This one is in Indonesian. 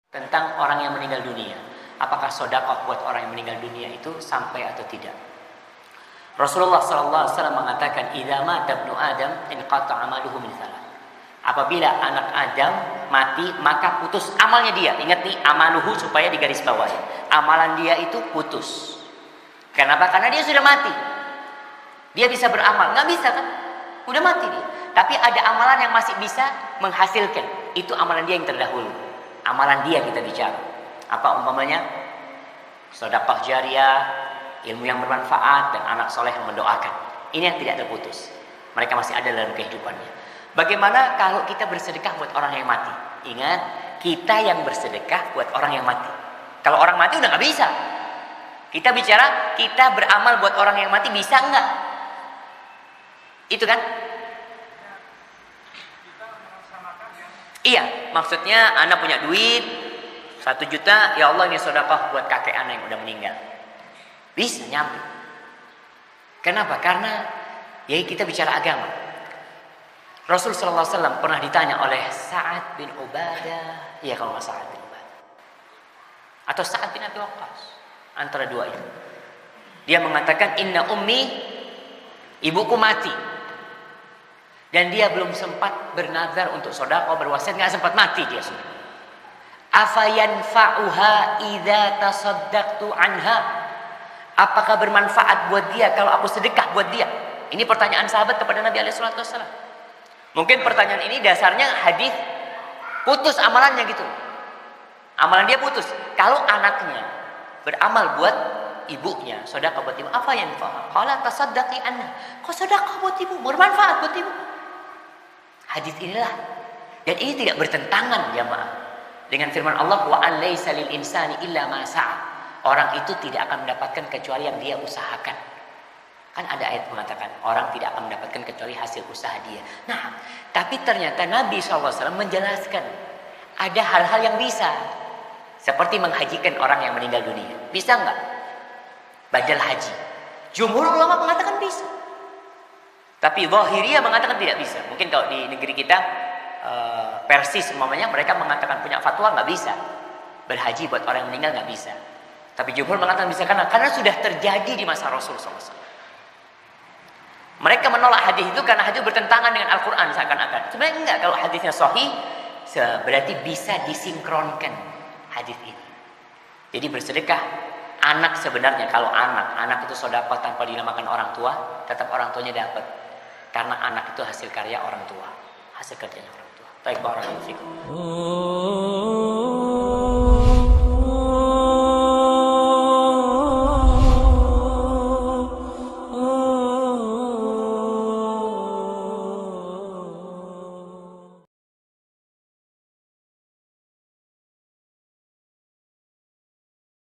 tentang orang yang meninggal dunia. Apakah sedekah buat orang yang meninggal dunia itu sampai atau tidak? Rasulullah SAW mengatakan, "Idza mata ibnu Adam inqata 'amaluhu min thalath." Apabila anak Adam mati, maka putus amalnya dia. Ingat nih, amaluhu supaya digaris bawahi. Amalan dia itu putus. Kenapa? Karena dia sudah mati. Dia bisa beramal, nggak bisa kan? Udah mati dia. Tapi ada amalan yang masih bisa menghasilkan. Itu amalan dia yang terdahulu. Amalan dia kita bicara. Apa umpamanya? Sedekah jariyah, ilmu yang bermanfaat, dan anak soleh yang mendoakan. Ini yang tidak terputus. Mereka masih ada dalam kehidupannya. Bagaimana kalau kita bersedekah buat orang yang mati? Ingat, kita yang bersedekah buat orang yang mati. Kalau orang mati udah nggak bisa. Kita bicara, kita beramal buat orang yang mati, bisa nggak? Itu kan? Iya, maksudnya anak punya duit 1 juta, ya Allah ini sedekah buat kakek anak yang udah meninggal. Bisa nyampe. Kenapa? Karena ya kita bicara agama. Rasul sallallahu alaihi wasallam pernah ditanya oleh Sa'ad bin Ubadah, iya kalau nggak Sa'ad bin Ubadah, atau Sa'ad bin Abi Waqqas, antara dua itu. Dia mengatakan, "Inna ummi, ibuku mati." Dan dia belum sempat bernazar untuk sedekah, berwasiat, nggak sempat, mati dia sudah. Afayanfa'uha idza tasaddaqtu anha? Apakah bermanfaat buat dia kalau aku sedekah buat dia? Ini pertanyaan sahabat kepada Nabi alaihi salatu wasallam. Mungkin pertanyaan ini dasarnya hadis putus amalannya gitu. Amalan dia putus. Kalau anaknya beramal buat ibunya, sedekah buat ibu, apa yang qala tasaddaqi anha? Kok sedekah buat ibu, bermanfaat buat ibu? Hadis inilah, dan ini tidak bertentangan jamaah dengan firman Allah, wa an laisa lil insani illa ma sa'a. Orang itu tidak akan mendapatkan kecuali yang dia usahakan. Kan ada ayat mengatakan orang tidak akan mendapatkan kecuali hasil usaha dia. Nah, tapi ternyata Nabi SAW menjelaskan ada hal-hal yang bisa, seperti menghajikan orang yang meninggal dunia. Bisa nggak? Badal haji. Jumhur ulama mengatakan bisa. Tapi Zahiriyah mengatakan tidak bisa. Mungkin kalau di negeri kita Persis umpamanya, mereka mengatakan punya fatwa nggak bisa berhaji buat orang yang meninggal, nggak bisa. Tapi jumhur mengatakan bisa karena sudah terjadi di masa Rasul SAW. Mereka menolak hadis itu karena hadis bertentangan dengan Al-Quran seakan-akan. Sebenarnya enggak, kalau hadisnya sahih berarti bisa disinkronkan hadis ini. Jadi bersedekah anak sebenarnya, kalau anak itu sedekah tanpa dinamakan orang tua, tetap orang tuanya dapat. Karena anak itu hasil karya orang tua, hasil kerjanya orang tua. Baik, barakallahu fikum.